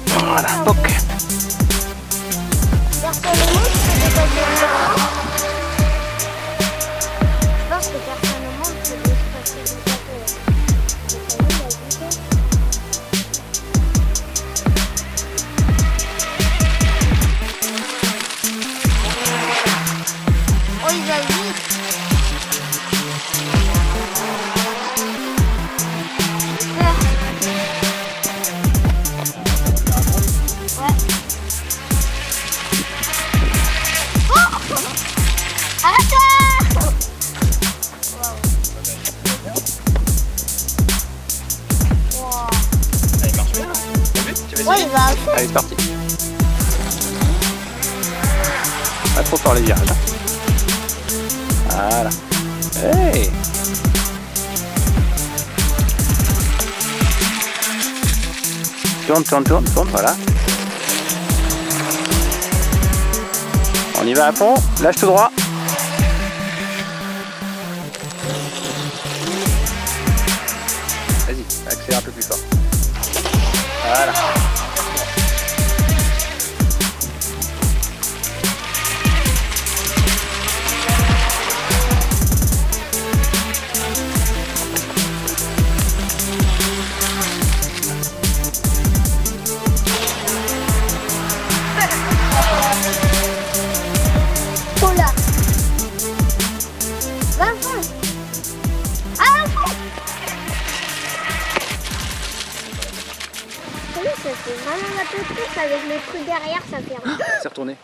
Voilà, ok. Personnellement, je pense que personnellement, c'est de se passer du oh, il va vite. Ouais, il va à fond. Allez, c'est parti. Pas trop fort les virages. Voilà. Hey! Tourne, tourne, tourne, tourne, voilà. On y va à fond, lâche tout droit. Vas-y, accélère un peu plus fort. Voilà. Oula. Va à fond. À fond. Oui, ça fait vraiment la petite avec le truc derrière, ça fait. C'est retourné.